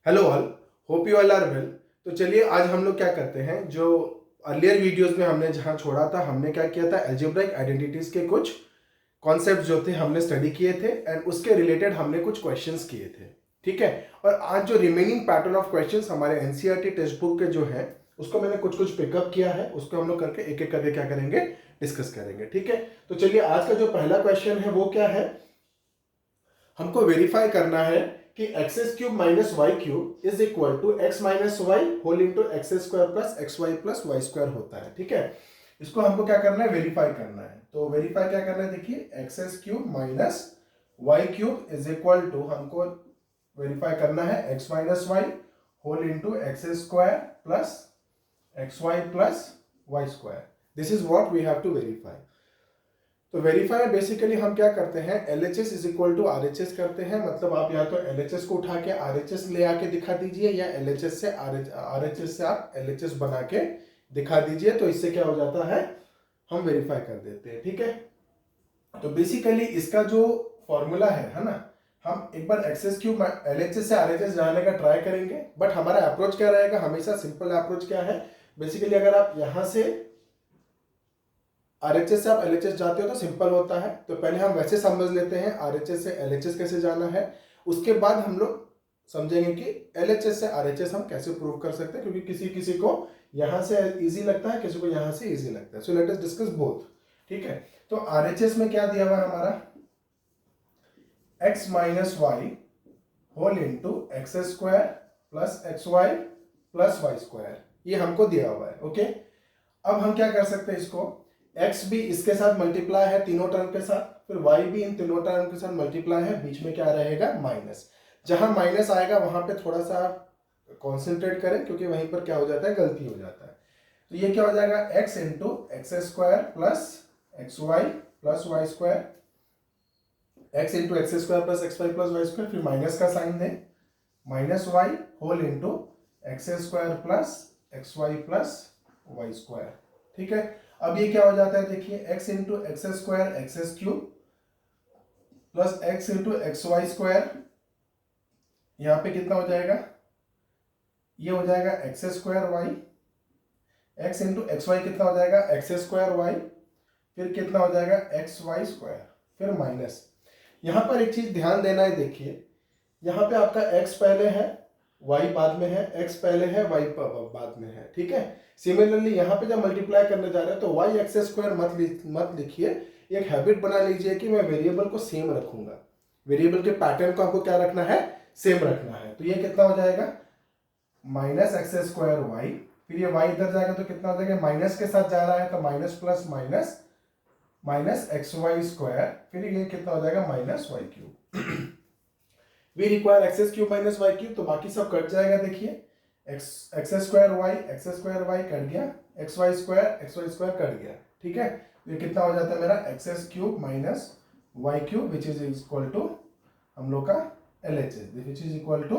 Hello all, hope you all are well. तो चलिए आज हम लोग क्या करते हैं, जो अर्लियर वीडियोस में हमने जहां छोड़ा था, हमने क्या किया था, एल्जेब्रिक आइडेंटिटीज के कुछ कॉन्सेप्ट जो थे हमने स्टडी किए थे एंड उसके रिलेटेड हमने कुछ क्वेश्चंस किए थे। ठीक है। और आज जो रिमेनिंग पैटर्न ऑफ क्वेश्चंस हमारे एनसीईआरटी टेक्स्ट बुक के जो है उसको मैंने कुछ कुछ पिकअप किया है, उसको हम लोग करके एक एक करके क्या करेंगे, डिस्कस करेंगे। ठीक है। तो चलिए आज का जो पहला क्वेश्चन है वो क्या है, हमको वेरीफाई करना है कि x cube minus Y cube is equal to X minus Y whole into x square plus x Y plus Y square होता है। ठीक है। इसको हमको क्या करना है, वेरीफाई करना है। तो वेरीफाई क्या करना है, देखिए X cube minus Y cube is equal to, हमको वेरीफाई करना है X minus Y whole into x square plus x Y plus Y square. This is what we have to verify. तो वेरीफाई बेसिकली हम क्या करते हैं, LHS is equal to RHS करते हैं। मतलब आप या तो LHS को उठा के RHS ले आके दिखा दीजिए या LHS से RHS से आप LHS बना के दिखा दीजिए। तो इससे क्या हो जाता है, हम वेरीफाई कर देते हैं। ठीक है। तो बेसिकली इसका जो फॉर्मूला है ना, हम एक बार एक्स क्यूब LHS से RHS जाने का ट्राई करेंगे। बट हमारा अप्रोच क्या रहेगा, हमेशा सिंपल अप्रोच क्या है, बेसिकली अगर आप यहां से RHS से आप LHS जाते हो तो सिंपल होता है। तो पहले हम वैसे समझ लेते हैं RHS से LHS कैसे जाना है, उसके बाद हम लोग समझेंगे कि LHS से RHS हम कैसे प्रूव कर सकते हैं, क्योंकि किसी किसी को यहां से इजी लगता है, किसी को यहां से इजी लगता है। So let us discuss both. ठीक है। तो RHS में क्या दिया हुआ है हमारा, x minus Y whole into x square plus x Y plus Y square, ये हमको दिया हुआ है। ओके। अब हम क्या कर सकते हैं, इसको x भी इसके साथ मल्टीप्लाई है तीनों टर्म के साथ, फिर y भी इन तीनों टर्म के साथ मल्टीप्लाई है, बीच में क्या रहेगा, माइनस। जहां माइनस आएगा वहां पे थोड़ा सा कॉन्सेंट्रेट करें, क्योंकि वहीं पर क्या हो जाता है, गलती हो जाता है। तो ये क्या हो जाएगा, x into x square plus x Y plus Y square, X into x square plus x Y plus Y square, फिर माइनस का साइन दें, minus Y whole into x square plus x Y plus Y square. ठीक है। अब ये क्या हो जाता है, देखिए x into x square X cube plus x into X Y square, यहां पे कितना हो जाएगा, ये हो जाएगा X square Y, x into X Y कितना हो जाएगा, एक्स स्क्वायर वाई, फिर कितना हो जाएगा एक्स वाई स्क्वायर, फिर माइनस। यहां पर एक चीज ध्यान देना है, देखिए यहां पे आपका x पहले है y बाद में है, x पहले है y बाद में है। ठीक है। सिमिलरली यहाँ पे जब मल्टीप्लाई करने जा रहे हैं तो y एक्स स्क्वायर मत लिखिए, एक हैबिट बना लीजिए कि मैं वेरिएबल को सेम रखूंगा। वेरिएबल के पैटर्न को आपको क्या रखना है, सेम रखना है। तो ये कितना हो जाएगा, माइनस एक्स स्क्वायर वाई, फिर ये y इधर जाएगा तो कितना हो जाएगा, माइनस के साथ जा रहा है तो minus plus minus minus x Y square, फिर ये कितना हो जाएगा, minus Y cube. We require X cube minus Y cube, तो बाकी सब कट जाएगा। देखिए एक्स स्क्वायर वाई कट गया, एक्स वाई स्क्वायर कट गया। ठीक है। तो ये कितना हो जाता है मेरा, X cube minus Y cube which is equal to हम लोग का LHS, which is equal to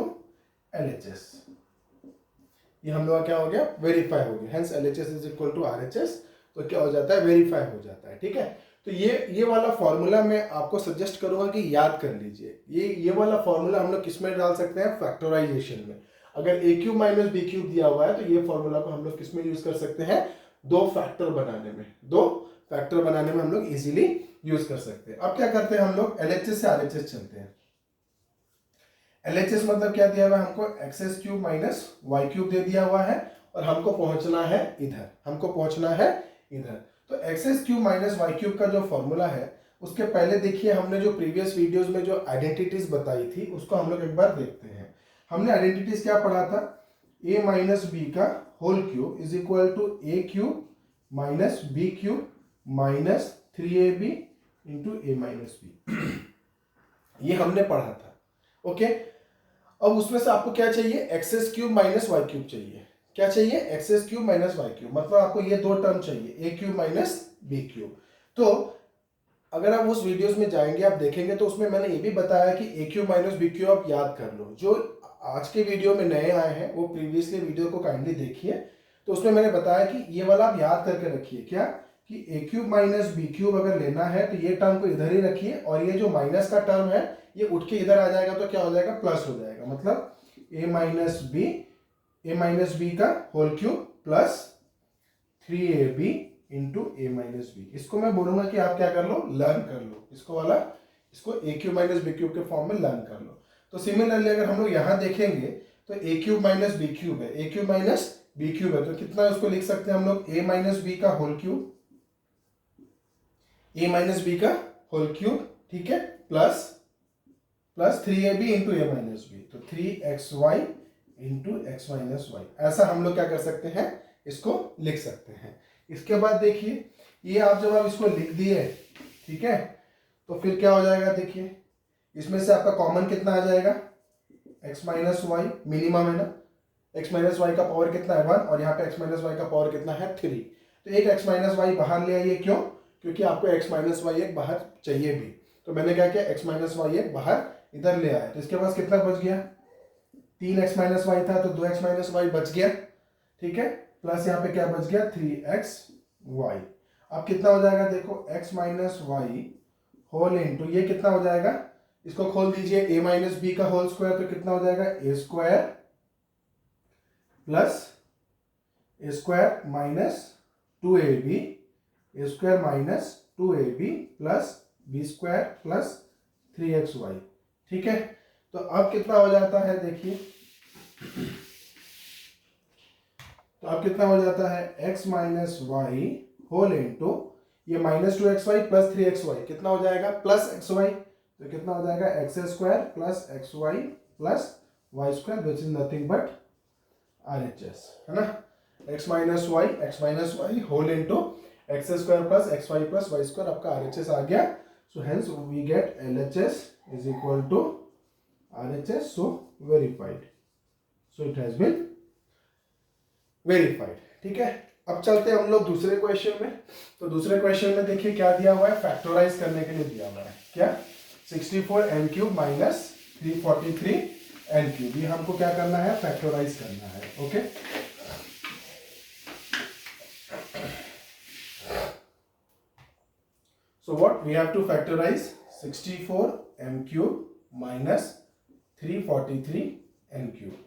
LHS। ये हम लोग का क्या हो गया, वेरीफाई हो गया। Hence LHS is equal to RHS। तो क्या हो जाता है, वेरीफाई हो जाता है। ठीक है। तो ये वाला फॉर्मूला मैं आपको सजेस्ट करूंगा कि याद कर लीजिए। ये वाला फॉर्मूला हम लोग किस में डाल सकते हैं, फैक्टराइजेशन में। अगर a cube minus B cube दिया हुआ है तो ये फॉर्मूला को हम लोग किस में यूज कर सकते हैं, दो फैक्टर बनाने में हम लोग इजीली यूज कर सकते हैं। अब क्या करते हैं हम लोग, LHS से RHS चलते हैं। LHS मतलब क्या दिया हुआ है हमको, X cube minus Y cube दे दिया हुआ है और हमको पहुंचना है इधर। तो x cube minus Y cube का जो फॉर्मूला है, उसके पहले देखिए हमने जो प्रीवियस वीडियोस में जो आइडेंटिटीज बताई थी उसको हम लोग एक बार देखते हैं। हमने आइडेंटिटीज क्या पढ़ा था, a माइनस बी का whole cube is equal to a cube minus B cube minus 3ab into a minus B. ये हमने पढ़ा था। ओके। अब उसमें से आपको क्या चाहिए, X cube minus Y cube चाहिए। क्या चाहिए, X cube minus Y cube, मतलब आपको ये दो टर्म चाहिए, A cube minus B cube. तो अगर आप उस वीडियोस में जाएंगे, आप देखेंगे तो उसमें मैंने ये भी बताया कि A cube minus B cube आप याद कर लो। जो आज के वीडियो में नए आए हैं वो प्रीवियसली वीडियो को काइंडली देखिए। तो उसमें मैंने बताया कि ये वाला आप याद करके रखिए, क्या कि A cube minus B cube अगर लेना है तो ये टर्म को इधर ही रखिए, और ये जो माइनस का टर्म है ये उठ के इधर आ जाएगा तो क्या हो जाएगा, प्लस हो जाएगा। मतलब ए माइनस बी का whole cube plus 3ab into A minus B. इसको मैं बोलूंगा कि आप क्या कर लो, लर्न कर लो, इसको ए क्यूब माइनस बी क्यूब के फॉर्म में लर्न कर लो। तो सिमिलरली अगर हम लोग यहां देखेंगे तो a cube minus B cube है, ए क्यूब माइनस बी क्यूब है, तो कितना उसको लिख सकते हैं हम लोग, ए माइनस बी का होल क्यूब, ए माइनस बी का होल क्यूब, ठीक है, plus 3ab into A minus B, तो 3xy into x minus Y. ऐसा हम लोग क्या कर सकते हैं, इसको लिख सकते हैं। इसके बाद देखिए ये आप जब आप इसको लिख दिए, ठीक है, तो फिर क्या हो जाएगा, देखिए इसमें से आपका कॉमन कितना आ जाएगा, x माइनस वाई, मिनिमम है ना, x माइनस वाई का पावर कितना है 1 और यहाँ पे x माइनस वाई का पावर कितना है 3। तो एक x माइनस वाई बाहर ले आइए, क्यों, क्योंकि आपको x माइनस वाई एक बाहर चाहिए भी, तो मैंने क्या किया, x माइनस वाई एक बाहर इधर ले आया, तो इसके पास कितना बच गया, 3x माइनस वाई था तो 2x माइनस वाई बच गया, ठीक है, प्लस यहाँ पे क्या बच गया 3xy। अब कितना हो जाएगा, देखो x minus Y whole into ये कितना हो जाएगा, इसको खोल दीजिए, a माइनस बी का होल स्क्वायर, तो कितना हो जाएगा a square plus a square minus 2ab, a square minus 2ab plus b square plus 3xy, ठीक है। तो अब कितना हो जाता है, देखिए तो अब कितना हो जाता है, x minus Y whole into ये माइनस 2xy प्लस 3xy, कितना हो जाएगा प्लस xy, तो कितना हो जाएगा X square plus xy plus Y square, which is nothing but RHS, है ना, x minus Y whole into x square plus xy plus Y square, आपका RHS आ गया। So hence we get LHS is equal to RHS, so verified, so it has been verified, ठीक है। अब चलते हैं हम लोग दूसरे क्वेश्चन में। तो दूसरे क्वेश्चन में देखिए क्या दिया हुआ है, फैक्टराइज करने के लिए दिया हुआ है, क्या 64 n cube minus 343 n cube, ये हमको क्या करना है, फैक्टराइज करना है, okay. So what we have to factorize 64 m cube minus 343 n cube,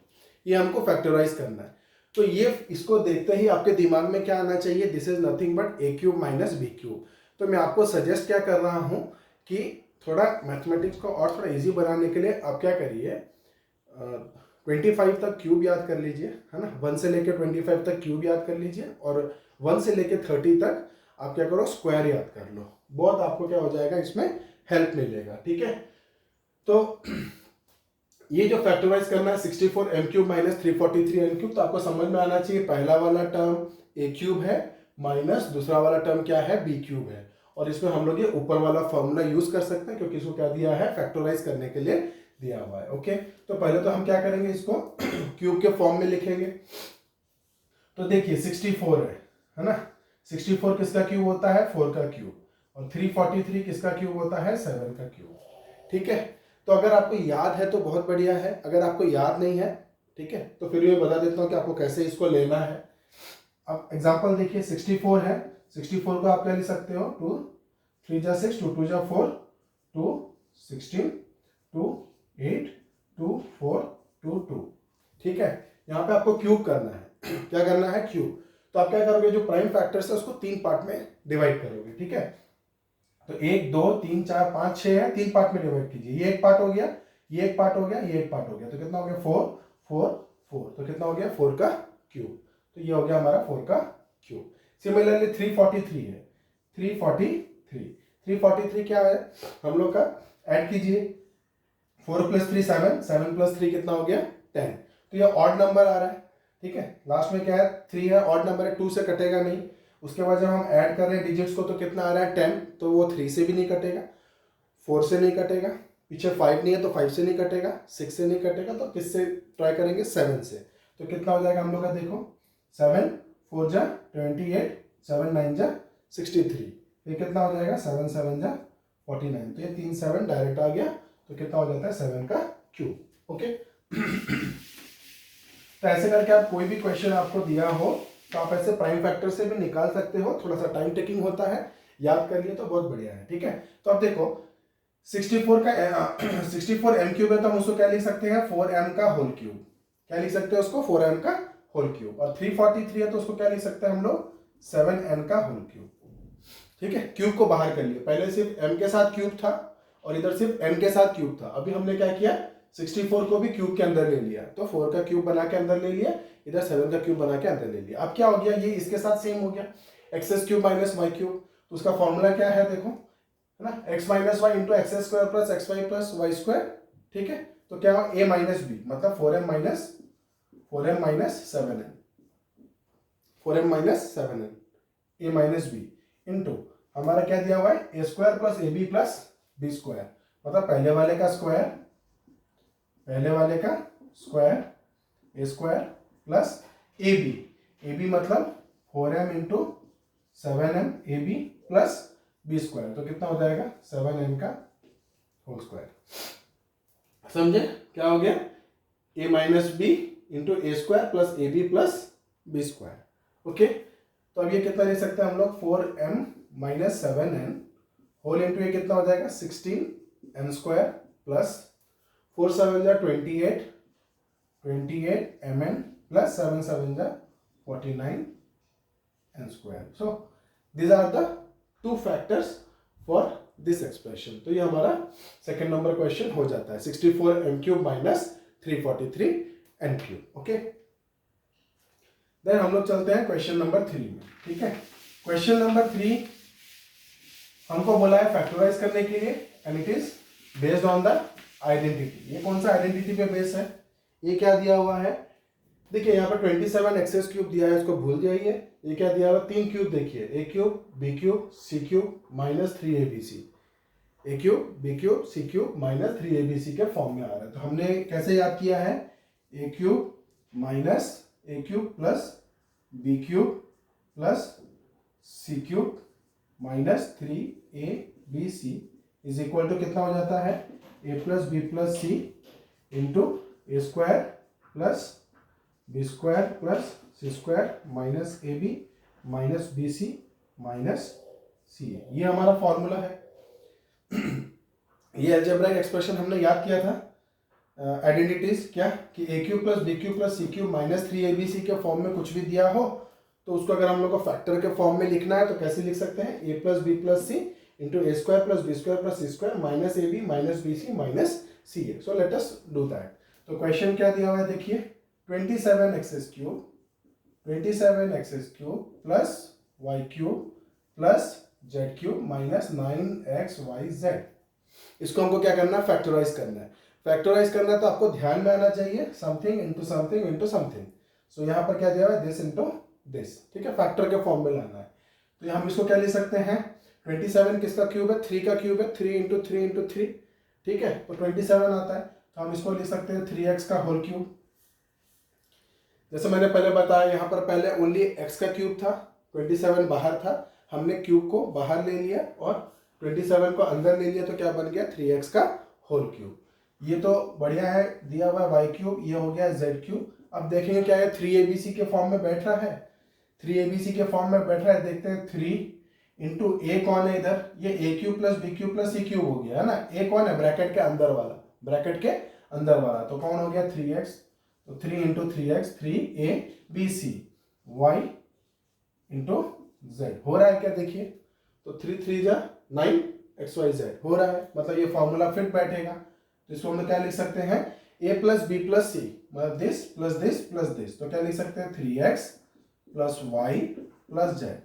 ये हमको फैक्टराइज करना है। तो ये इसको देखते ही आपके दिमाग में क्या आना चाहिए, this is nothing but a cube minus b cube. तो मैं आपको सजेस्ट क्या कर रहा हूँ कि थोड़ा मैथमेटिक्स को और थोड़ा इजी बनाने के लिए आप क्या करिए, 25 तक क्यूब याद कर लीजिए, है ना, 1 से लेके 25 तक क्यूब याद कर लीजिए, और 1 से लेके 30 तक आप क्या करो, स्क्वायर याद कर लो, बहुत आपको क्या हो जाएगा, इसमें हेल्प मिलेगा, ठीक है। तो ये जो फैक्टराइज करना है 64 m cube minus 343 n cube, तो आपको समझ में आना चाहिए पहला वाला टर्म a क्यूब है माइनस दूसरा वाला टर्म क्या है, b क्यूब है, और इसमें हम लोग ये ऊपर वाला फॉर्मूला यूज कर सकते हैं क्योंकि इसको क्या दिया है, फैक्टराइज करने के लिए दिया हुआ है, ओके। तो पहले तो हम क्या करेंगे, इसको क्यूब के फॉर्म में लिखेंगे। तो देखिए 64 है ना, 64 किसका क्यूब होता है, 4 का क्यूब, और 343 किसका क्यूब होता है, 7 का क्यूब, ठीक है। तो अगर आपको याद है तो बहुत बढ़िया है, अगर आपको याद नहीं है, ठीक है, तो फिर मैं बता देता हूँ कि आपको कैसे इसको लेना है। अब एग्जांपल देखिए 64 है, 64 को आप क्या लिख सकते हो, 2 3 जा 6, 2 2 जा 4, 2 16, 2 8, 2 4 2 2, ठीक है। यहाँ पे आपको क्यूब करना है, क्या करना है, क्यूब। तो आप क्या करोगे, जो प्राइम फैक्टर्स है उसको 3 पार्ट में डिवाइड करोगे, ठीक है। तो 1 2 3 4 5 6 है, 3 पार्ट में डिवाइड कीजिए, ये एक पार्ट हो गया, ये एक पार्ट हो गया, ये एक पार्ट हो गया, तो कितना हो गया 4 4 4, तो कितना हो गया 4 का क्यूब, तो ये हो गया हमारा 4 का क्यूब। सिमिलरली 343 है, 343 क्या है हम लोग का, ऐड कीजिए, 4 प्लस 3 7, 7 प्लस 3 कितना हो गया 10, तो ये ऑड नंबर आ रहा है, ठीक है। लास्ट में क्या है 3 है, ऑड नंबर है, 2 से कटेगा नहीं। उसके बाद जब हम ऐड कर रहे हैं डिजिट्स को तो कितना आ रहा है 10, तो वो 3 से भी नहीं कटेगा, 4 से नहीं कटेगा, पीछे 5 नहीं है तो 5 से नहीं कटेगा, 6 से नहीं कटेगा, तो किससे ट्राई करेंगे 7 से। तो कितना हो जाएगा हम लोग का, देखो 7 4 जा 28, 7 9 जा 63, ये कितना हो जाएगा 7 7 जा 49, तो ये 3 7 डायरेक्ट आ गया, तो कितना हो जाता है 7 का क्यूब, ओके। तो ऐसे करके आप कोई भी क्वेश्चन आपको दिया हो तो आप ऐसे प्राइम फैक्टर से भी निकाल सकते हो, थोड़ा सा टाइम टेकिंग होता है, याद कर लिए तो बहुत बढ़िया है, ठीक है। तो अब देखो 64 का 64 m क्यूब है तो हम उसको क्या लिख सकते हैं 4m का होल क्यूब। क्या लिख सकते हैं उसको 4m का होल क्यूब। और 343 है तो उसको क्या लिख सकते हैं हम लोग 7n का होल क्यूब। ठीक है, क्यूब को बाहर कर लिया, पहले सिर्फ m के साथ क्यूब था और इधर सिर्फ m के साथ क्यूब था। अभी हमने क्या किया 64 को भी क्यूब के अंदर ले लिया, तो 4 का क्यूब बना के अंदर ले लिया, इधर 7 का क्यूब बना के अंदर ले लिया। अब क्या हो गया, ये इसके साथ सेम हो गया, x cube minus Y cube. तो उसका फॉर्मूला क्या है देखो, है ना, x minus y into x square plus x Y plus Y square. ठीक है, तो क्या हो a माइनस बी मतलब 4m minus 7n, 4m minus 7n a minus B into हमारा क्या दिया हुआ है A square plus A B plus B square, मतलब पहले वाले का square A square plus A B मतलब 4m into 7m A B plus B square, तो कितना हो जाएगा 7n का होल स्क्वायर। समझे क्या हो गया, a minus B into A square plus A B plus B square. Okay, तो अब ये कितना ले सकते हैं हम लोग 4m minus 7n whole into ये कितना हो जाएगा 16n स्क्वायर प्लस 4 7 जा 28 mn प्लस 7 7 जा 49n square. So these are the two factors for this expression। तो ये हमारा सेकेंड नंबर क्वेश्चन हो जाता है 64 m cube minus 343 n cube. Okay, then हम लोग चलते हैं क्वेश्चन नंबर 3 में। ठीक है, क्वेश्चन नंबर 3 हमको बोला है फैक्टराइज करने के लिए and it is based on the identity. ये कौन सा आइडेंटिटी पे बेस है, ये क्या दिया हुआ है, देखिए यहाँ पर 27 एक्स क्यूब दिया है, इसको भूल जाइए। ये क्या दिया हुआ, 3 क्यूब देखिए, ए cube B cube C cube minus 3abc, ए cube B cube C cube minus 3abc के फॉर्म में आ रहा है। तो हमने कैसे याद किया है, ए cube minus A cube plus B cube plus C cube minus 3abc is equal to कितना हो जाता है ए plus B plus C into A square plus B square plus C square minus A B minus B C minus सी ए। ये हमारा formula है। ये algebraic expression हमने याद किया था, आइडेंटिटीज क्या कि A cube plus B cube plus C cube minus 3abc के फॉर्म में कुछ भी दिया हो तो उसको अगर हम लोग को फैक्टर के फॉर्म में लिखना है तो कैसे लिख सकते हैं, a plus B plus C into A square plus B square plus C square minus A B minus B C minus C a. So let us do that. तो क्वेश्चन क्या दिया हुआ है देखिए, 27 x cube plus y cube plus z cube minus 9xyz। इसको हमको क्या करना है, फैक्टराइज करना है। फैक्टराइज करना है तो आपको ध्यान में आना चाहिए something into something into something. So यहाँ पर क्या दिया हुआ है, दिस इंटू दिस। ठीक है, फैक्टर के फॉर्म में लाना है। तो हम इसको क्या लिख सकते हैं, 27 किसका क्यूब है, 3 का क्यूब है, 3 इंटू 3 इंटू 3। ठीक है, तो 27 आता है, तो हम इसको लिख सकते हैं 3x का होल क्यूब। जैसे मैंने पहले बताया यहाँ पर पहले ओनली x का क्यूब था, 27 बाहर था, हमने क्यूब को बाहर ले लिया और 27 को अंदर ले लिया, तो क्या बन गया 3x का होल क्यूब। ये तो बढ़िया है, दिया हुआ वाई क्यूब, ये हो गया जेड क्यूब। अब देखेंगे क्या है, 3abc के फॉर्म में बैठ रहा है, 3abc के फॉर्म में बैठ रहा है। देखते हैं 3 इंटू ए कौन है इधर, ये a cube plus B cube plus C cube हो गया है ना। ए कौन है, ब्रैकेट के अंदर वाला, ब्रैकेट के अंदर वाला, तो कौन हो गया 3x। तो 3 into 3x 3abc y into Z हो रहा है क्या, देखिए तो 3 3 जा 9xyz हो रहा है, मतलब ये फॉर्मूला फिट बैठेगा। तो इसको हम क्या लिख सकते हैं, a plus B plus c मतलब this plus this plus this, तो क्या लिख सकते हैं 3x plus y plus z,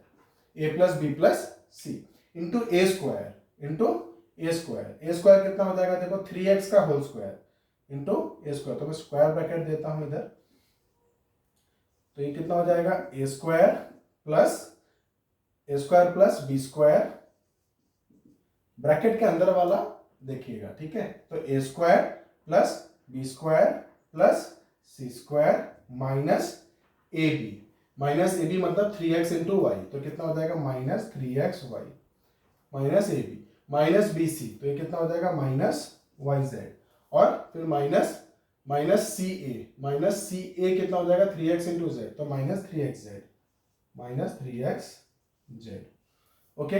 a plus B plus C into A square into A square. A square कितना हो जाएगा देखो 3x का होल स्क्वायर इंटू ए स्क्वायर, तो मैं स्क्वायर ब्रैकेट देता हूं इधर, तो ये कितना हो जाएगा a square plus B square, bracket के अंदर वाला देखिएगा। ठीक है, तो a square plus B square plus C square minus A B मतलब 3x इंटू वाई, तो कितना हो जाएगा minus 3xy minus A B minus B c, तो ये कितना हो जाएगा माइनस वाई जेड, और फिर माइनस सी ए कितना हो जाएगा 3x इंटू जेड, तो माइनस 3x जेड। ओके,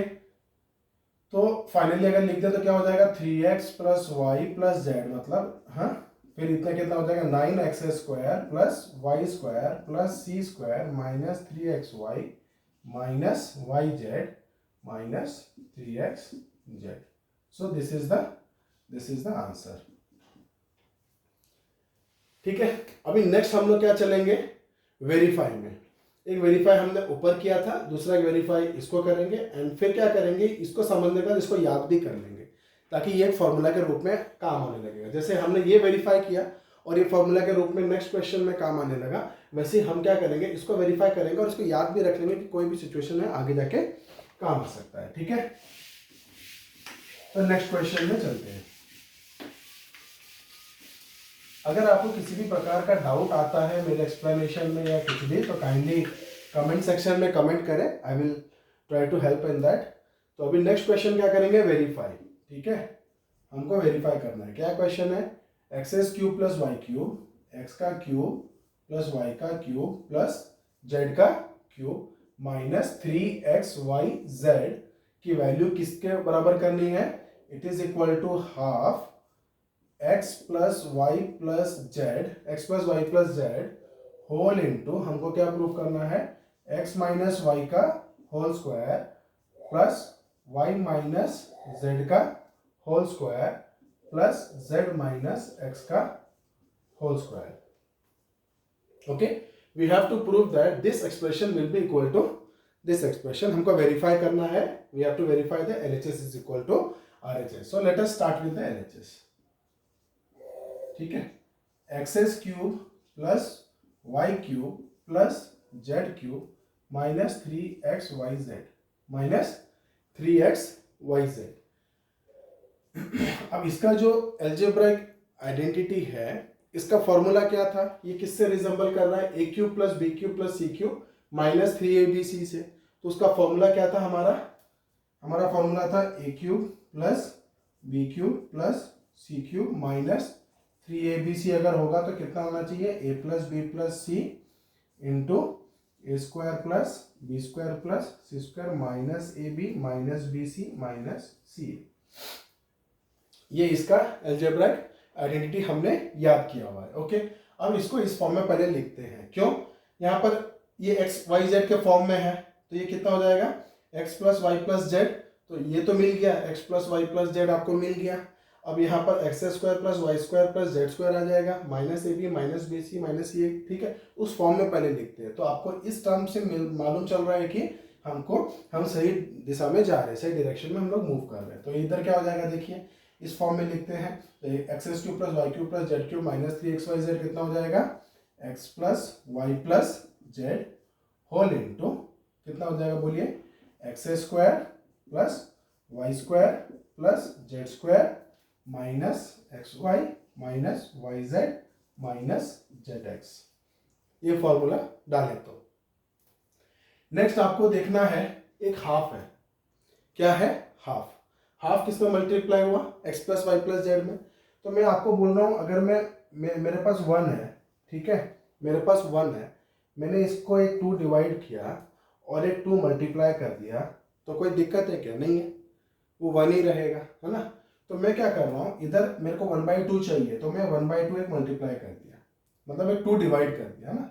तो फाइनली अगर लिख दे तो क्या हो जाएगा 3x plus y plus Z, मतलब हाँ, फिर इतना कितना हो जाएगा 9x square plus Y square plus C square minus 3xy minus y z minus 3xz। So this is the answer. ठीक है, अभी नेक्स्ट हम लोग क्या चलेंगे, वेरीफाई में। एक वेरीफाई हमने ऊपर किया था, दूसरा वेरीफाई इसको करेंगे, एंड फिर क्या करेंगे, इसको समझने का इसको याद भी कर लेंगे ताकि ये एक फॉर्मूला के रूप में काम आने लगेगा। जैसे हमने ये वेरीफाई किया और ये फॉर्मूला के रूप में नेक्स्ट क्वेश्चन में काम आने लगा, वैसे हम क्या करेंगे, इसको वेरीफाई करेंगे और इसको याद भी रख लेंगे कि कोई भी सिचुएशन में आगे जाके काम आ सकता है। ठीक है, तो नेक्स्ट क्वेश्चन में चलते हैं। अगर आपको किसी भी प्रकार का डाउट आता है मेरे एक्सप्लेनेशन में या कुछ भी, तो काइंडली कमेंट सेक्शन में कमेंट करें, I will try to help in that. तो अभी नेक्स्ट क्वेश्चन क्या करेंगे, वेरीफाई। ठीक है, हमको वेरीफाई करना है। क्या क्वेश्चन है, x cube plus y cube, x का क्यूब प्लस वाई का क्यूब प्लस जेड का क्यूब माइनस 3xyz की वैल्यू किसके बराबर करनी है, it is equal to half x plus y plus z whole into, हमको क्या प्रूव करना है, x माइनस वाई का whole square plus y minus z का whole square plus z minus x का whole square. Okay, we have to prove that this expression will be equal to this expression. हमको verify करना है, we have to verify the LHS is equal to RHS। So let us start with the LHS। ठीक है, x cube plus y cube plus z cube minus 3xyz minus 3xyz। अब इसका जो algebraic identity है, इसका formula क्या था, ये किससे रिजेंबल कर रहा है, ए cube plus B cube plus सी क्यूब माइनस 3abc से। तो उसका फॉर्मूला क्या था, हमारा फॉर्मूला था a cube plus B cube plus C cube minus 3abc। अगर होगा तो कितना होना चाहिए, a plus B plus C into A square plus B square plus C square minus A B minus B C minus c. ये इसका algebraic identity हमने याद किया हुआ है। ओके, अब इसको इस फॉर्म में पहले लिखते हैं। क्यों, यहाँ पर ये एक्स वाई जेड के फॉर्म में है, तो ये कितना हो जाएगा, x plus y plus z. तो ये तो मिल गया, x plus y plus z आपको मिल गया। अब यहाँ पर x square plus Y square plus z square आ जाएगा minus A B minus B C minus c. ठीक है, उस फॉर्म में पहले लिखते हैं। तो आपको इस टर्म से मालूम चल रहा है कि हम सही दिशा में जा रहे हैं, सही डायरेक्शन में हम लोग मूव कर रहे हैं। तो इधर क्या हो जाएगा, देखिए इस फॉर्म में लिखते हैं। तो x cube plus y cube plus z cube minus 3xyz कितना हो जाएगा, x plus y plus z whole into कितना हो जाएगा, बोलिए, x square plus Y square plus z square minus x y minus y z minus z x. ये formula डालें तो नेक्स्ट आपको देखना है, एक हाफ है। क्या है, हाफ किस में मल्टीप्लाई हुआ, x plus y plus z में। तो मैं आपको बोल रहा हूं, अगर मेरे पास 1 है, ठीक है, मेरे पास 1 है, मैंने इसको एक 2 डिवाइड किया और एक 2 मल्टीप्लाई कर दिया, तो कोई दिक्कत है क्या, नहीं है, वो 1 ही रहेगा, है ना। तो मैं क्या कर रहा हूँ, इधर मेरे को 1/2 चाहिए, तो मैं 1/2 एक मल्टीप्लाई कर दिया, मतलब एक 2 डिवाइड कर दिया ना,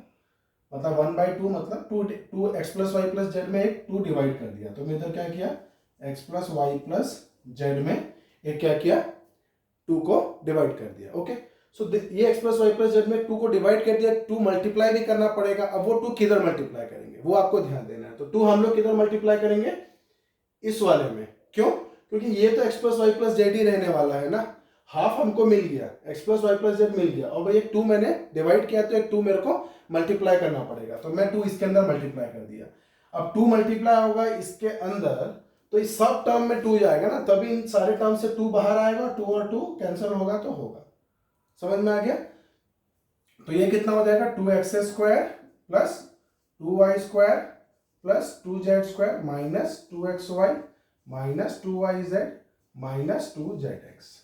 मतलब 1/2 मतलब 2 x plus y plus z में एक 2 डिवाइड कर दिया। तो मैं इधर क्या किया, x plus y plus z में एक क्या किया, 2 को डिवाइड कर दिया। ओके, सो ये x plus y plus z में 2 को डिवाइड कर दिया, 2 मल्टीप्लाई भी करना पड़ेगा। अब वो 2 किधर मल्टीप्लाई करेंगे, वो आपको ध्यान देना है। तो 2 हम लोग किधर मल्टीप्लाई करेंगे, इस वाले में। क्यों, क्योंकि ये तो x plus y plus z ही रहने वाला है ना। हाफ हमको मिल गया, x plus y plus z मिल गया, और भाई एक 2 मैंने डिवाइड किया, तो एक 2 मेरे को मल्टीप्लाई करना पड़ेगा। तो मैं 2 इसके अंदर मल्टीप्लाई कर दिया। अब 2 मल्टीप्लाई होगा इसके अंदर, तो इस सब टर्म में 2 जाएगा ना, तभी इन सारे टर्म से 2 बाहर आएगा, 2 और 2 कैंसिल होगा तो होगा। समझ में आ गया। तो ये कितना हो जाएगा, 2x square plus 2y square plus 2z square minus 2xy minus 2yz minus 2zx।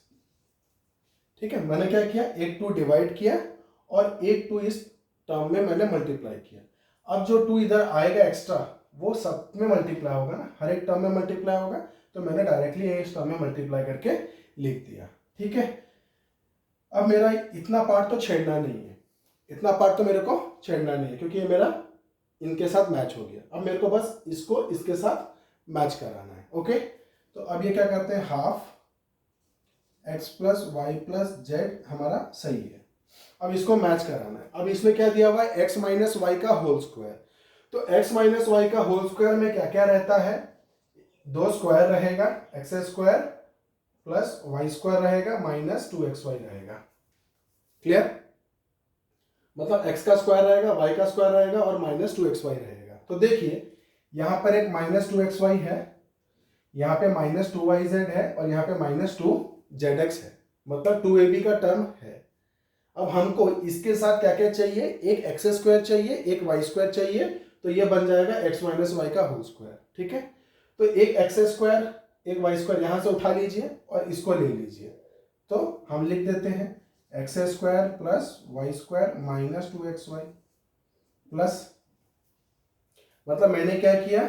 ठीक है, मैंने क्या किया, एक 2 डिवाइड किया और एक 2 इस टर्म में मैंने मल्टीप्लाई किया। अब जो 2 इधर आएगा एक्स्ट्रा, वो सब में मल्टीप्लाई होगा ना, हर एक टर्म में मल्टीप्लाई होगा, तो मैंने डायरेक्टली इस टर्म में मल्टीप्लाई करके लिख दिया। ठीक है, अब मेरा इतना पार्ट तो छेड़ना नहीं है, इतना पार्ट तो मेरे को छेड़ना नहीं है क्योंकि ये मेरा इनके साथ मैच हो गया। अब मेरे को बस इसको इसके साथ मैच कराना है। ओके, तो अब ये क्या करते हैं, half x plus y plus z हमारा सही है। अब इसको मैच कराना है। अब इसमें क्या दिया हुआ है, x माइनस वाई का होल स्क्वायर। तो x माइनस वाई का होल स्क्वायर में क्या क्या रहता है, दो स्क्वायर रहेगा, x square plus Y square रहेगा माइनस 2xy रहेगा। क्लियर, मतलब x का स्क्वायर रहेगा, y का स्क्वायर रहेगा और माइनस 2xy रहेगा। तो देखिए यहां पर एक माइनस 2xy है, यहाँ पे माइनस 2yz है और यहाँ पे माइनस 2zx है, मतलब 2ab का टर्म है। अब हमको इसके साथ क्या क्या चाहिए, एक एक्स स्क्वायर चाहिए, एक वाई स्क्वायर चाहिए, तो ये बन जाएगा x माइनस वाई का होल स्क्वायर। ठीक है, तो एक एक्स स्क्वायर एक वाई स्क्वायर यहाँ से उठा लीजिए और इसको ले लीजिए, तो हम लिख देते हैं x square plus Y square minus 2xy plus, मतलब मैंने क्या किया,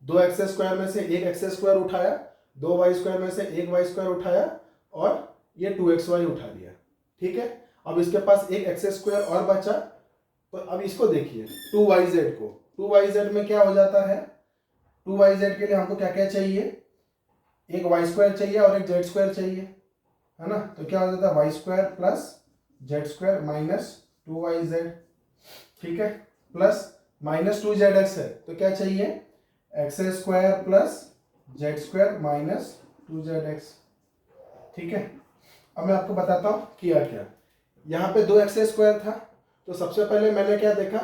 दो एक्स स्क्वायर में से एक एक्स स्क्वायर उठाया, दो वाई स्क्वायर में से एक वाई स्क्वायर उठाया और ये 2xy उठा लिया। ठीक है, अब इसके पास एक एक्स स्क्वायर और बचा, तो अब इसको देखिए 2yz को, 2yz में क्या हो जाता है, 2yz के लिए हमको क्या क्या चाहिए, एक वाई स्क्वायर चाहिए और एक जेड स्क्वायर चाहिए, है ना। तो क्या हो जाता है y square plus z square minus 2yz। ठीक है, प्लस माइनस 2zx है, तो क्या चाहिए, x square plus z square minus 2zx। ठीक है, अब मैं आपको बताता हूँ किया क्या। यहाँ पे दो एक्स स्क्वायर था, तो सबसे पहले मैंने क्या देखा,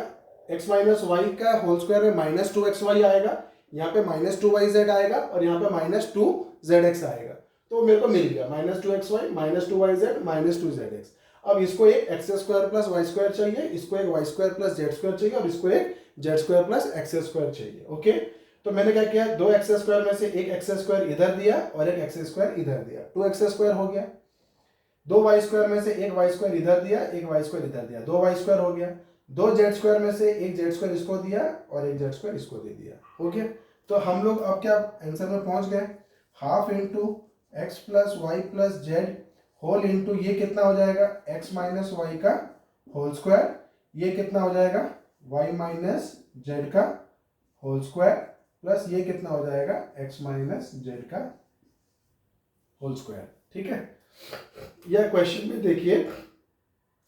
x माइनस वाई का होल स्क्वायर में माइनस 2xy आएगा, यहाँ पे माइनस 2yz आएगा और यहाँ पे माइनस 2zx आएगा, तो मेरे को मिल गया minus 2xy minus 2yz minus 2zx। अब इसको एक x square plus Y square चाहिए, इसको एक y square plus z square चाहिए और इसको एक z square plus x square चाहिए। ओके, तो मैंने क्या किया, दो एक्स स्क्वायर में से एक एक्स स्क्वायर इधर दिया और एक एक्स स्क्वायर इधर दिया, 2x स्क्वायर हो गया। दो वाई स्क्वायर में से एक वाई स्क्वायर इधर दिया, एक वाई स्क्वायर इधर दिया, दो वाई स्क्वायर हो गया। दो जेड स्क्वायर में से एक जेड स्क्वायर इसको दिया और एक जेड स्क्वायर इसको दे दिया। ओके, तो हम लोग अब क्या आंसर में पहुंच गए, half into x plus y plus z whole into ये कितना हो जाएगा, एक्स माइनस वाई का होल स्क्वायर, ये कितना हो जाएगा वाई माइनस जेड का होल स्क्वायर प्लस ये कितना हो जाएगा एक्स माइनस जेड का होल स्क्वायर। ठीक है, यह क्वेश्चन में देखिए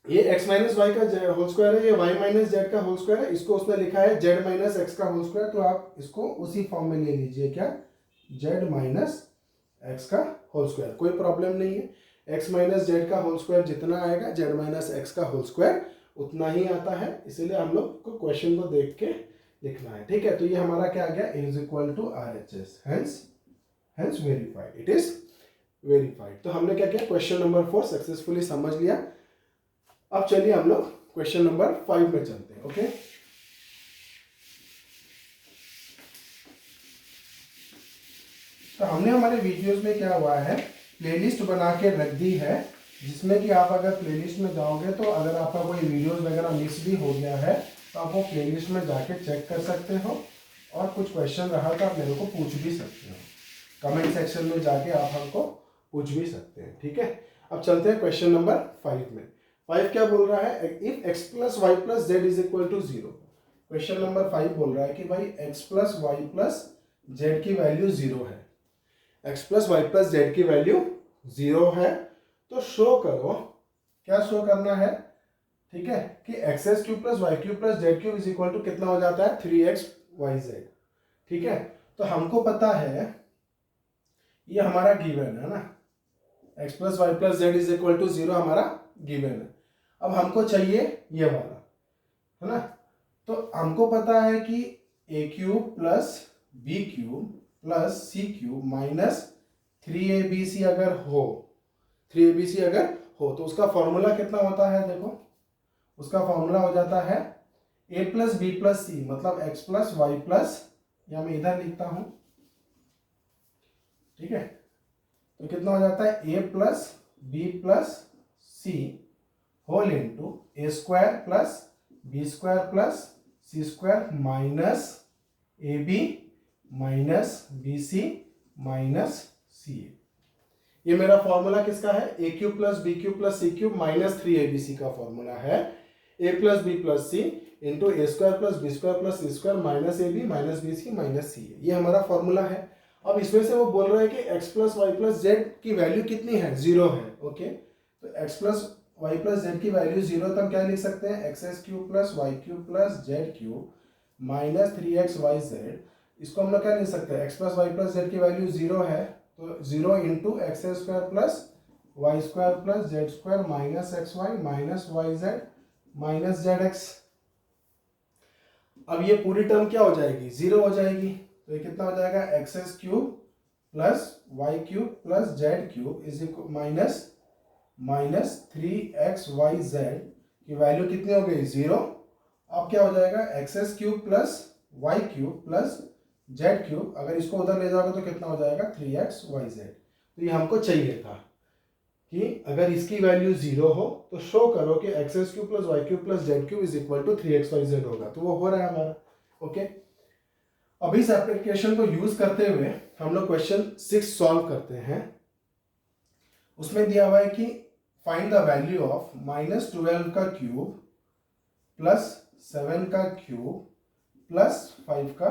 ये x माइनस वाई का होल स्क्वायर है, ये y माइनस जेड का होल स्क्वायर है, इसको उसने लिखा है z माइनस एक्स का होल स्क्वायर, तो आप इसको उसी फॉर्म में ले लीजिए, क्या z माइनस एक्स का होल स्क्वायर, कोई प्रॉब्लम नहीं है। x माइनस जेड का होल स्क्वायर जितना आएगा z माइनस एक्स का होल स्क्वायर उतना ही आता है, इसीलिए हम लोग को क्वेश्चन को देख के लिखना है। ठीक है, तो ये हमारा क्या आ गया, is equal to RHS, hence verified, it is verified. तो हमने क्या किया, क्वेश्चन नंबर 4 सक्सेसफुली समझ लिया। अब चलिए हम लोग क्वेश्चन नंबर 5 में चलते हैं। ओके, तो हमने हमारे वीडियोस में क्या हुआ है, प्लेलिस्ट बना के रख दी है, जिसमें कि आप अगर प्लेलिस्ट में जाओगे तो अगर आपका कोई वीडियोस वगैरह मिस भी हो गया है तो आप वो प्लेलिस्ट में जाके चेक कर सकते हो, और कुछ क्वेश्चन रहा तो आप मेरे को पूछ भी सकते हो, कमेंट सेक्शन में जाके आप हमको पूछ भी सकते हैं। ठीक है, अब चलते हैं क्वेश्चन नंबर 5 में। 5 क्या बोल रहा है, if x plus y plus z is equal to 0। Question number 5 बोल रहा है कि भाई x plus y plus z की वैल्यू 0 है, x plus y plus z की वैल्यू 0 है, तो शो करो, क्या शो करना है, ठीक है, कि x cube plus y cube plus z cube is equal to कितना हो जाता है 3xyz। ठीक है, तो हमको पता है ये हमारा गिवन है ना, x plus y plus z is equal to 0 हमारा गिवन है। अब हमको चाहिए ये वाला, है ना, तो हमको पता है कि a cube plus B cube plus C cube minus 3abc अगर हो, 3abc अगर हो तो उसका फॉर्मूला कितना होता है, देखो उसका फॉर्मूला हो जाता है a plus B plus c, मतलब x प्लस वाई प्लस, या मैं इधर लिखता हूं, ठीक है, तो कितना हो जाता है a plus B plus c whole into A square plus B square plus C square minus A B minus B C minus सी ए। ये मेरा फॉर्मूला किसका है? ए cube plus B cube plus सी क्यूब माइनस 3abc का formula है। ए plus B plus C into A square plus B square plus C square minus A B minus B C minus सी ए, ये हमारा formula है। अब इसमें से वो बोल रहा है कि x plus y plus z की वैल्यू कितनी है? 0 है। ओके, तो x plus y plus z की वैल्यू 0, तो हम क्या लिख सकते हैं? X s cube plus y cube plus z cube minus 3x y z. इसको हम लोग क्या लिख सकते हैं? x plus y plus z की वैल्यू 0 है, तो 0 into x square plus Y square plus z square minus x y minus y z minus z x. अब ये पूरी टर्म क्या हो जाएगी? 0 हो जाएगी। तो ये कितना हो जाएगा? X s cube plus y cube plus z cube is equal minus 3xy z की वैल्यू कितनी हो गई? 0। अब क्या हो जाएगा? X s cube plus y cube plus z cube, अगर इसको उधर ले जाओगे तो कितना हो जाएगा? 3xyz। तो ये हमको चाहिए था कि अगर इसकी वैल्यू 0 हो तो शो करो कि x s cube plus y cube plus z cube is equal to 3xyz होगा। तो वो हो रहा है हमारा। ओके, अब इस एप्लीकेशन को यूज करते हुए हम लोग क्वेश्चन 6 सॉल्व करते हैं। उसमें दिया हुआ है कि फाइंड द वैल्यू ऑफ -12 का क्यूब प्लस 7 का क्यूब प्लस 5 का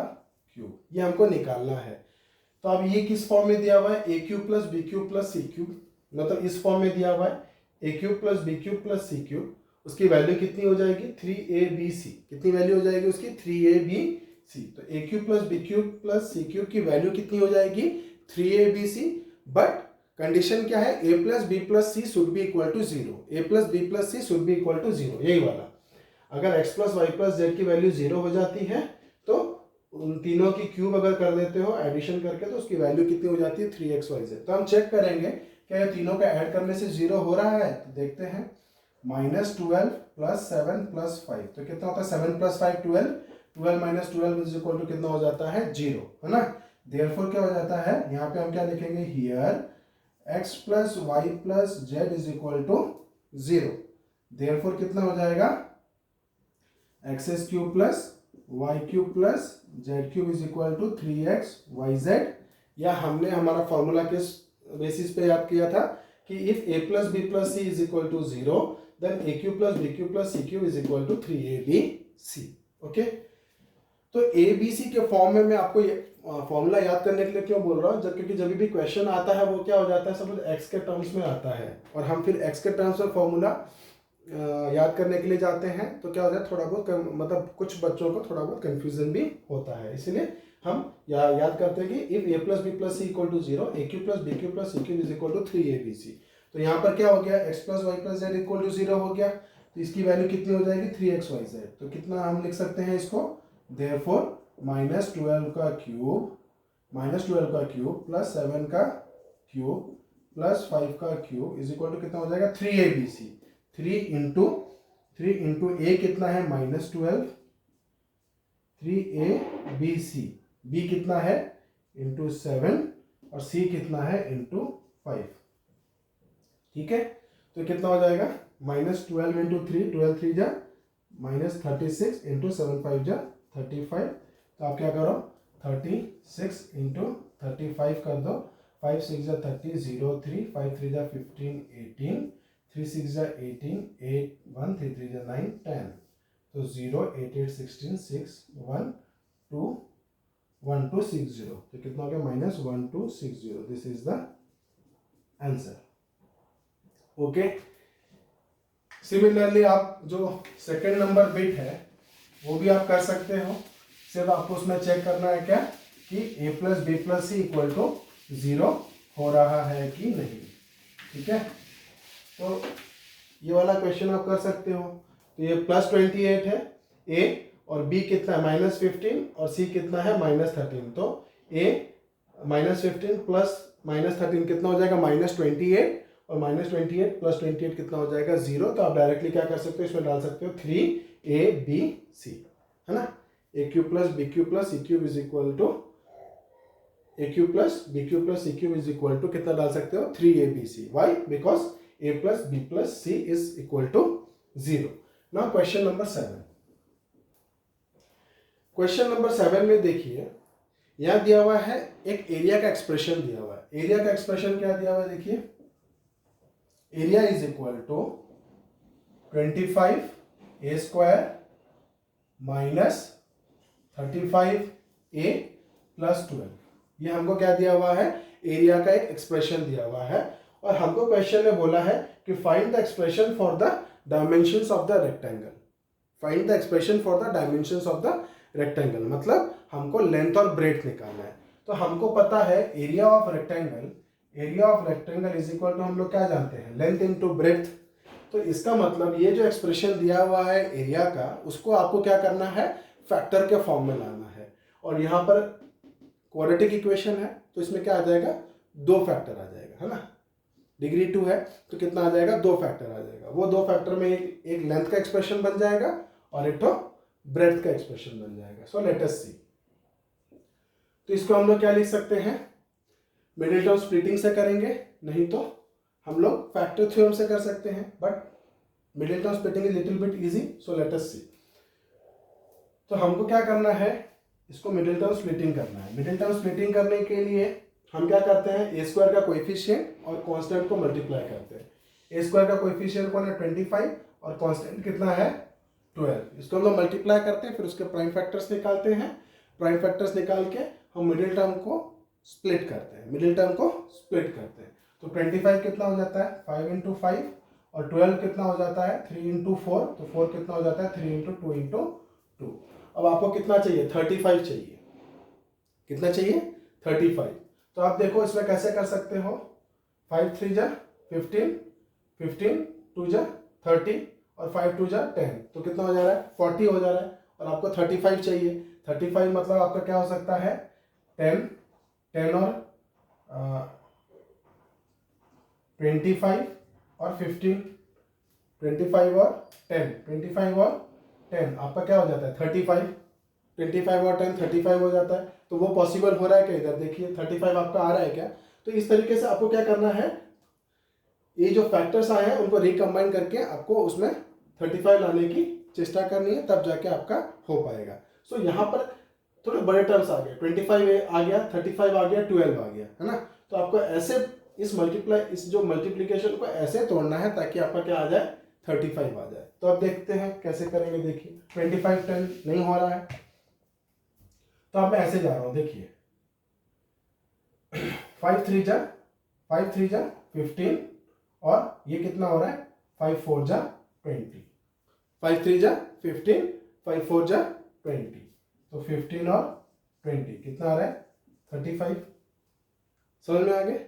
क्यूब, ये हमको निकालना है। तो अब ये किस फॉर्म में दिया हुआ है? ए cube plus B cube plus सी क्यूब, मतलब इस फॉर्म में दिया हुआ है ए cube plus B cube plus सी क्यूब। उसकी वैल्यू कितनी हो जाएगी? 3abc। कितनी वैल्यू हो जाएगी उसकी? 3abc। तो a cube plus B cube plus C cube की वैल्यू कितनी हो जाएगी? 3abc। बट कंडीशन क्या है? ए plus B plus c should be equal to 0। A plus B plus c should be equal to 0, यही वाला। अगर x plus y plus z की वैल्यू 0 हो जाती है तो उन तीनों की क्यूब अगर कर देते हो एडिशन करके, तो उसकी वैल्यू कितनी हो जाती है? 3xyz। तो हम चेक करेंगे क्या ये तीनों का ऐड करने से 0 हो रहा है। तो देखते हैं, -12 प्लस 7 प्लस 5, तो कितना होता है? 7 प्लस 5 12, 12 माइनस 12 इज इक्वल टू कितना हो जाता है? 0, है ना। देयरफॉर क्या हो जाता है? यहाँ पे हम क्या लिखेंगे? Here x plus y plus z is equal to 0। Therefore कितना हो जाएगा? X s cube plus y cube plus z cube is equal to 3xyz। या हमने हमारा फॉर्मूला किस बेसिस पे याद किया था कि if a plus B plus c is equal to 0 then a cube plus B cube plus C cube is equal to 3abc। Okay, तो abc के फॉर्म में मैं आपको ये फॉर्मूला याद करने के लिए क्यों बोल रहा हूँ? क्योंकि जब भी क्वेश्चन आता है वो क्या हो जाता है? सब x के टर्म्स में आता है और हम फिर x के टर्म्स में फॉर्मूला याद करने के लिए जाते हैं, तो क्या होता है? थोड़ा बहुत मतलब कुछ बच्चों को थोड़ा बहुत कंफ्यूजन भी होता है। इसलिए हम याद करते हैं कि if a plus B plus c equal to 0, a cube plus B cube plus C cube is equal to 3abc। तो यहाँ पर क्या हो गया? x plus y plus z equal to 0 हो गया, तो इसकी वैल्यू कितनी हो जाएगी? 3xyz। तो कितना हम लिख सकते हैं इसको? देयरफॉर -12 का क्यूब प्लस 7 का क्यूब प्लस 5 का क्यूब इज इक्वल टू कितना हो जाएगा? 3abc। 3 इंटू a कितना है? -12, 3abc। b कितना है? इंटू 7, और c कितना है? इंटू 5। ठीक है, तो कितना हो जाएगा? -12 इंटू 3, 12 3 जा -36 इंटू 7 5 जा 35। तो आप क्या करो? 36 इंटू 35 कर दो, 5 6 जा 30, 0 3, 5 3 जा 15 18, 3 6 जा 18, 8 1, 3 3 जा 9 10। तो 0 8 8 16 6 1 2 1 2 6 0। तो कितना हो गया? -1 2 6 0। This is the answer. Okay, similarly आप जो सेकेंड नंबर बिट है वो भी आप कर सकते हो। सिर्फ आपको उसमें चेक करना है क्या कि a plus B plus c equal to 0 हो रहा है कि नहीं। ठीक है, तो ये वाला क्वेश्चन आप कर सकते हो। तो ये +28 है a, और b कितना है? -15, और c कितना है? -13। तो a -15 प्लस -13 कितना हो जाएगा? -28, और -28 प्लस 28 कितना हो जाएगा? 0। तो आप डायरेक्टली क्या कर सकते हो? इसमें डाल सकते हो 3abc, है ना। a cube plus B cube plus C cube is equal to a cube plus B cube plus C cube is equal to कितना डाल सकते हो? 3abc। Why? Because a plus B plus c is equal to 0। Now question number 7। Question number 7 में देखिए, यहाँ दिया हुआ है एक एरिया का एक्सप्रेशन दिया हुआ है। एरिया का एक्सप्रेशन क्या दिया हुआ है देखिए, area is equal to 25a² minus 35a plus 12। ये हमको क्या दिया हुआ है, एरिया का एक एक्सप्रेशन दिया हुआ है। और हमको क्वेश्चन में बोला है कि find the expression for the dimensions of the rectangle. Find the expression for the dimensions of the rectangle मतलब हमको लेंथ और ब्रेड्थ निकालना है। तो हमको पता है area of rectangle, area of rectangle is equal to, हम लोग क्या जानते हैं, लेंथ इनटू ब्रेड्थ। तो इसका मतलब ये जो एक्सप्रेशन दिया हुआ है एरिया का, उसको आपको क्या करना है, फैक्टर के फॉर्म में लाना है। और यहाँ पर क्वाड्रेटिक इक्वेशन है तो इसमें क्या आ जाएगा, 2 फैक्टर आ जाएगा, है ना। डिग्री 2 है तो कितना आ जाएगा, 2 फैक्टर आ जाएगा। वो 2 फैक्टर में एक लेंथ का एक्सप्रेशन बन जाएगा और एक तो ब्रेड्थ का एक्सप्रेशन बन जाएगा। सो लेट अस सी। तो इसको हम लोग क्या लिख सकते हैं, मिडिल टर्म स्प्लिटिंग से करेंगे, नहीं तो हम लोग फैक्टर थ्योरम से कर सकते हैं, but middle term splitting is little bit easy. So let us see. तो हमको क्या करना है, इसको मिडिल टर्म स्प्लिटिंग करना है। मिडिल टर्म स्प्लिटिंग करने के लिए हम क्या करते हैं, a² का कोएफिशिएंट और कांस्टेंट को मल्टीप्लाई करते हैं। a² का कोएफिशिएंट कौन है, 25, और कांस्टेंट कितना है, 12। इसको हम लोग मल्टीप्लाई करते हैं, फिर उसके प्राइम फैक्टर्स निकालते हैं। प्राइम फैक्टर्स निकाल के हम मिडिल टर्म को स्प्लिट करते हैं, मिडिल टर्म को स्प्लिट करते हैं। तो 25 कितना हो जाता है, 5 × 5, और 12 कितना हो जाता है, 3 × 4। तो 4 कितना हो जाता है, 3 × 2 × 2। अब आपको कितना चाहिए, 35 चाहिए। कितना चाहिए, 35। तो आप देखो इसमें कैसे कर सकते हो, 5 × 3 = 15, 15 2 = 30, और 5 2 = 10। तो कितना हो जा रहा है, 40 हो जा रहा है। और आपको 35 चाहिए। 35 मतलब आपका क्या हो सकता है, 10 10 और 25 और 15, 25 और 10, 25 और 10 आपका क्या हो जाता है, 35। 25 और 10 35 हो जाता है। तो वो पॉसिबल हो रहा है क्या, इधर देखिए 35 आपका आ रहा है क्या। तो इस तरीके से आपको क्या करना है, ये जो फैक्टर्स आए हैं उनको रिकम्बाइन करके आपको उसमें 35 लाने की चेष्टा करनी है, तब जाके आपका हो पाएगा। सो यहाँ पर थोड़े बड़े टर्म्स आ गए, 25 आ गया, 35 आ गया, 12 आ गया, है ना। तो आपको ऐसे इस जो मल्टीप्लीकेशन को ऐसे तोड़ना है ताकि आपका क्या आ जाए, 35 आ जाए। तो अब देखते हैं कैसे करेंगे। देखिए 25 10 नहीं हो रहा है, तो अब मैं ऐसे जा रहा हूं, देखिए 5 3 = 15, और ये कितना हो रहा है, 5 4 = 20। 5 3 = 15, 5 4 = 20। तो 15 और 20 कितना आ रहा है, 35। समझ में आ गए,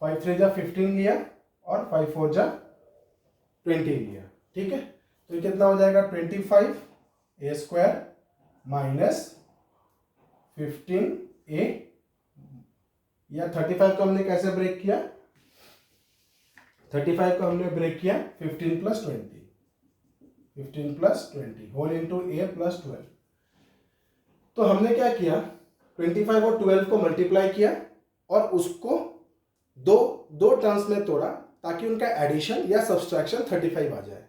5 3 = 15 लिया और 5 4 = 20 लिया, ठीक है। तो ये कितना हो जाएगा, 25a² माइनस 15a, या 35 को हमने कैसे ब्रेक किया, 35 को हमने ब्रेक किया 15 + 20, 15 + 20 होल इंटू a + 12। तो हमने क्या किया, 25 और 12 को मल्टीप्लाई किया और उसको दो टर्म्स में तोड़ा ताकि उनका एडिशन या सब्सट्रैक्शन 35 आ जाए।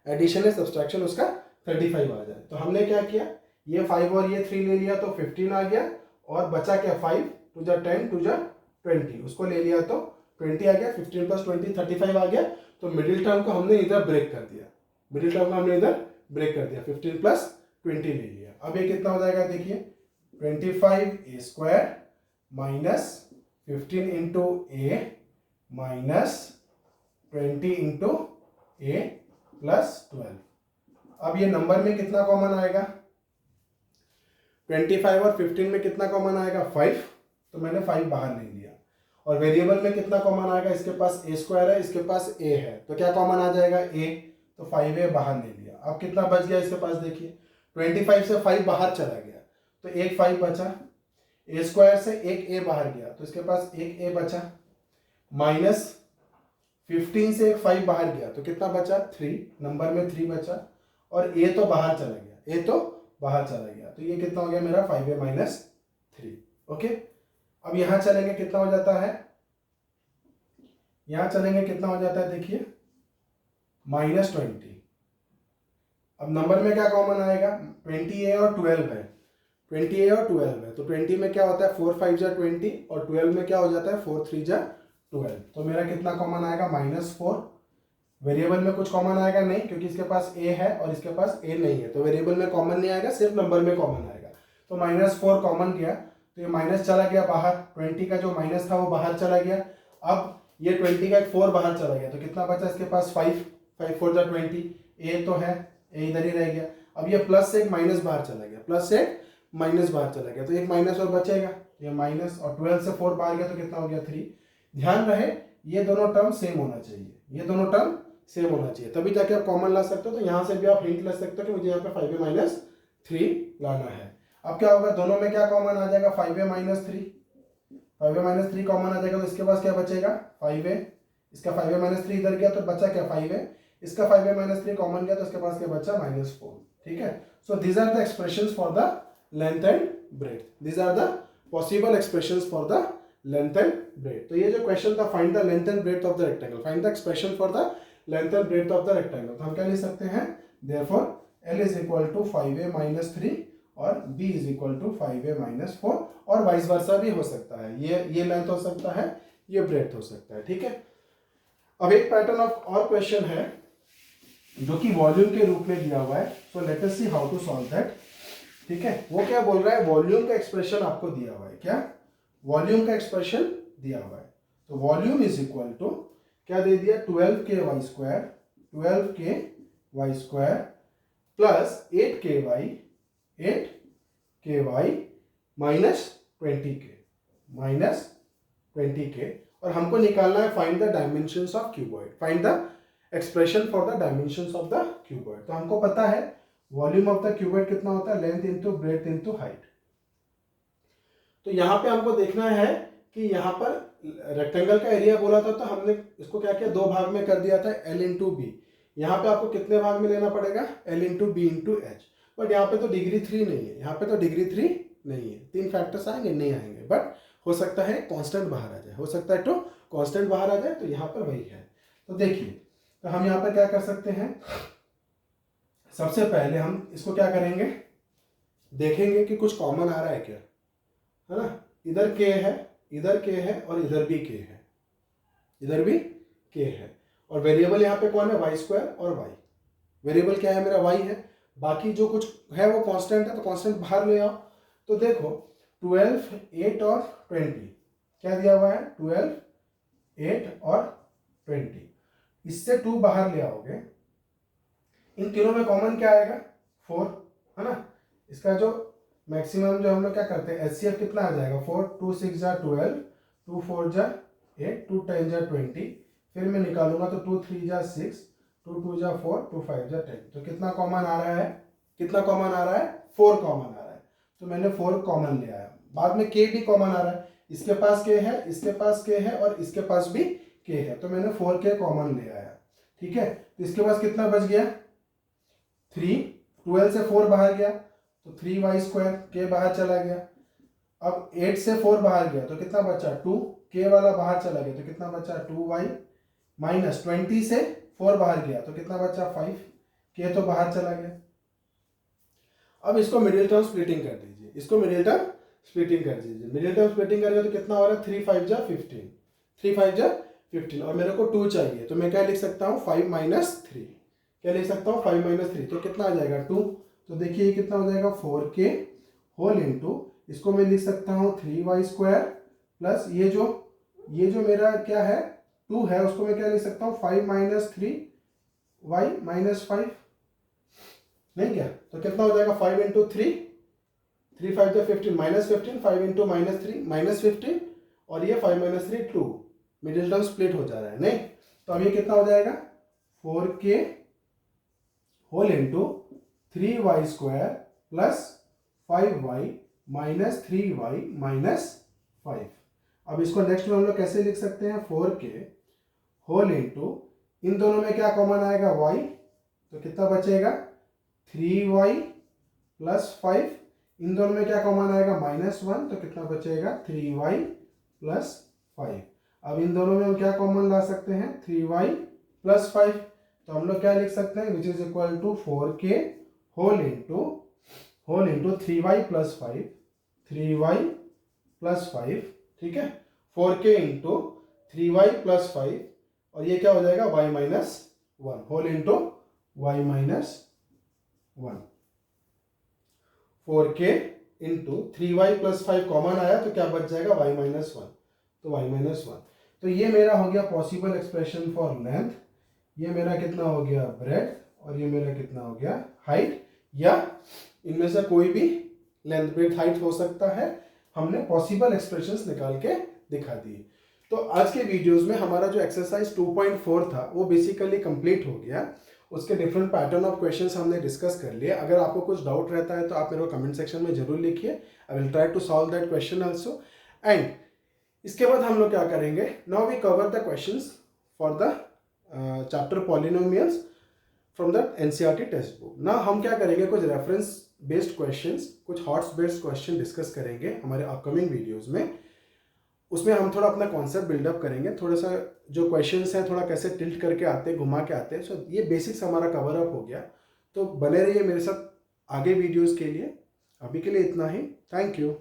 एडिशन या सब्सट्रैक्शन उसका 35 आ जाए। तो हमने क्या किया, ये 5 और ये 3 ले लिया तो 15 आ गया, और बचा क्या, 5 2 = 10 2 = 20, उसको ले लिया तो 20 आ गया। 15 + 20 35 आ गया। तो मिडिल टर्म को हमने इधर ब्रेक कर दिया, मिडिल टर्म को हमने इधर ब्रेक कर दिया, 15 + 20 ले लिया। अब ये कितना हो जाएगा, देखिए 25a² minus 15 × a minus 20 × a + 12। अब ये नंबर में कितना कॉमन आएगा, 25 और 15 में कितना कॉमन आएगा, 5। तो मैंने 5 बाहर नहीं लिया। और वेरिएबल में कितना कॉमन आएगा, इसके पास a² है, इसके पास a है, तो क्या कॉमन आ जाएगा, a। तो 5a बाहर नहीं लिया। अब कितना बच गया इसके पास, देखिए 25 से 5 बाहर चला गया तो एक 5 बचा, a² से एक a बाहर गया तो इसके पास एक a बचा, माइनस 15 से एक 5 बाहर गया तो कितना बचा, 3, नंबर में 3 बचा, और a तो बाहर चला गया, a तो बाहर चला गया। तो ये कितना हो गया मेरा, 5a - 3। ओके। अब यहां चलेंगे कितना हो जाता है, यहां चलेंगे कितना हो जाता है, देखिए -20। अब नंबर में क्या कॉमन आएगा, 20a और 12 है, 20 है और 12 है, तो 20 में क्या होता है 4 5 जा 20 और 12 में क्या हो जाता है 4 3 जा 12। तो मेरा कितना कॉमन आएगा -4। वेरिएबल में कुछ कॉमन आएगा नहीं, क्योंकि इसके पास a है और इसके पास a नहीं है, तो वेरिएबल में कॉमन नहीं आएगा, सिर्फ नंबर में कॉमन आएगा। तो -4 कॉमन गया, तो ये माइनस चला गया बाहर, 20 का जो माइनस था वो बाहर चला गया। अब ये 20 का एक 4 बाहर चला गया, तो कितना बचा इसके पास 5 5 4 जा 20, a तो है, a इधर ही रह गया। अब ये प्लस से एक माइनस बाहर चला गया, प्लस से माइनस बाहर चला गया, तो एक माइनस और बचेगा, ये माइनस, और 12 से 4 बाहर गया तो कितना हो गया 3। ध्यान रहे ये दोनों टर्म सेम होना चाहिए, ये दोनों टर्म सेम होना चाहिए, तभी जाके आप कॉमन ला सकते हो। तो यहाँ से भी आप हिंट ले सकते हो कि मुझे यहाँ पे 5a-3 लाना है। अब क्या होगा, दोनों में क्या कॉमन आ जाएगा 5a-3, 5a-3 कॉमन आ जाएगा, तो इसके पास क्या बचेगा 5a, इसका 5a-3 इधर गया तो बचा क्या 5a, इसका 5a-3 कॉमन गया तो इसके पास क्या बचा -4। ठीक है, so these are the expressions for the length and breadth, these are the possible expressions for the length and breadth. तो ये जो क्वेश्चन था, find the length and breadth of the rectangle, find the expression for the length and breadth of the rectangle, तो हम क्या लिख सकते हैं, therefore L is equal to 5a-3 और B is equal to 5a-4, और vice versa भी हो सकता है, ये लेंथ हो सकता है, ये ब्रेथ हो सकता है। ठीक है, अब एक पैटर्न ऑफ और क्वेश्चन है जो कि वॉल्यूम के रूप में दिया हुआ है, so let us see how to solve that. ठीक है, वो क्या बोल रहा है, वॉल्यूम का एक्सप्रेशन आपको दिया हुआ है, क्या वॉल्यूम का एक्सप्रेशन दिया हुआ है, तो वॉल्यूम इज इक्वल टू क्या दे दिया 12ky² प्लस 8ky -20k और हमको निकालना है find the dimensions of cuboid, find the expression for the dimensions of the cuboid. तो हमको पता है वॉल्यूम ऑफ द क्यूबॉइड कितना होता है, length into breadth into height. तो यहाँ पे हमको देखना है कि यहाँ पर रेक्टेंगल का एरिया बोला था, तो हमने इसको क्या किया, 2 भाग में कर दिया था, L इंटू बी। यहाँ पे आपको कितने भाग में लेना पड़ेगा, L into b into h, but यहाँ पे तो डिग्री 3 नहीं है, यहाँ पे तो डिग्री 3 नहीं है, 3 फैक्टर्स आएंगे नहीं आएंगे, बट हो सकता है कांस्टेंट बाहर आ जाए, हो सकता है तो कांस्टेंट बाहर आ जाए, तो यहाँ पर वही है। तो देखिए, तो हम यहाँ पर क्या कर सकते हैं, सबसे पहले हम इसको क्या करेंगे, देखेंगे कि कुछ कॉमन आ रहा है क्या, है ना, इधर k है, इधर k है और इधर भी k है, इधर भी k है, और वेरिएबल यहाँ पे कौन है y² और y, वेरिएबल क्या है मेरा y है, बाकी जो कुछ है वो कांस्टेंट है, तो कांस्टेंट बाहर ले आओ। तो देखो 12, 8 और 20 क्या दिया हुआ है, 12, 8 और 20, इससे 2 बाहर ले आओगे, इन तीनों में कॉमन क्या आएगा 4, है ना, इसका जो मैक्सिमम जो हम लोग क्या करते हैं HCF कितना आ जाएगा 4, 2 6 जा 12, 2 4 जा 8, 2 10 जा 20, फिर मैं निकालूंगा तो 2 3 जा 6, 2 2 जा 4, 2 5 जा 10, तो कितना कॉमन आ रहा है, कितना कॉमन आ रहा है 4 कॉमन आ रहा है, तो मैंने 4 कॉमन ले आया। बाद में k भी कॉमन आ रहा है, इसके पास k है, इसके पास k है और इसके पास भी k है, तो मैंने 4k कॉमन ले आया। ठीक है, तो इसके पास कितना बच गया 3, 12 से 4 बाहर गया तो 3y² k बाहर चला गया। अब 8 से 4 बाहर गया तो कितना बचा 2, k वाला बाहर चला गया तो कितना बचा 2y, माइनस 20 से 4 बाहर गया तो कितना बचा 5, k तो बाहर चला गया। अब इसको मिडिल टर्म स्प्लिटिंग कर दीजिए, इसको मिडिल टर्म स्प्लिटिंग कर दीजिए, मिडिल टर्म स्प्लिटिंग करेंगे तो कितना हो रहा है 3 5 जा 15, 3 5 जा 15, और मेरे को 2 चाहिए, तो मैं क्या लिख सकता हूँ 5 - 3, क्या लिख सकता हूँ 5 - 3, तो कितना आ जाएगा 2, तो देखिए ये कितना हो जाएगा 4k होल इंटू, इसको मैं लिख सकता हूँ 3y² प्लस ये जो मेरा क्या है 2 है, उसको मैं क्या लिख सकता हूँ 5 - 3y - 5, नहीं क्या, तो कितना हो जाएगा 5 इंटू 3, 3 5 जा 15, -15, 5 इंटू -3 -15, और ये 5 - 3 2, मिडिल टर्म स्प्लिट हो जा रहा है, नहीं, तो अब ये कितना हो जाएगा 4k whole into 3y² plus 5y - 3y - 5। अब इसको नेक्स्ट में हम लोग कैसे लिख सकते हैं 4k होल इंटू, इन दोनों में क्या कॉमन आएगा y, तो कितना बचेगा 3y प्लस 5, इन दोनों में क्या कॉमन आएगा -1, तो कितना बचेगा 3y प्लस 5। अब इन दोनों में हम क्या कॉमन ला सकते हैं 3y प्लस 5, तो हम लोग क्या लिख सकते हैं which is equal to 4k whole whole into 3y plus 5, 3y plus 5, ठीक है, 4k इंटू 3y प्लस 5, और ये क्या हो जाएगा y minus 1 whole into y minus 1, 4k into 3y plus 5 common आया तो क्या बच जाएगा y माइनस 1, तो y माइनस 1। तो ये मेरा हो गया पॉसिबल एक्सप्रेशन फॉर लेंथ, ये मेरा कितना हो गया ब्रेड्थ, और ये मेरा कितना हो गया हाइट, या इनमें से कोई भी लेंथ ब्रेड्थ हाइट हो सकता है। हमने पॉसिबल एक्सप्रेशंस निकाल के दिखा दिए। तो आज के वीडियोस में हमारा जो एक्सरसाइज 2.4 था वो बेसिकली कंप्लीट हो गया। उसके डिफरेंट पैटर्न ऑफ क्वेश्चंस हमने डिस्कस कर लिए। अगर आपको कुछ डाउट रहता है तो आप मेरे को कमेंट सेक्शन में जरूर लिखिए, I will try to solve that question also. And इसके बाद हम लोग क्या करेंगे, now we cover the questions for the chapter polynomials from the NCERT textbook. ना हम क्या करेंगे, कुछ रेफरेंस बेस्ड क्वेश्चंस, कुछ हॉट्स बेस्ड क्वेश्चन डिस्कस करेंगे हमारे अपकमिंग वीडियोस में। उसमें हम थोड़ा अपना कॉन्सेप्ट बिल्डअप करेंगे, थोड़ा सा जो क्वेश्चंस हैं थोड़ा कैसे टिल्ट करके आते हैं, घुमा के आते हैं। सो ये बेसिक्स हमारा कवर अप हो गया। तो बने रहिए मेरे साथ आगे वीडियोस के लिए। अभी के लिए इतना ही, थैंक यू।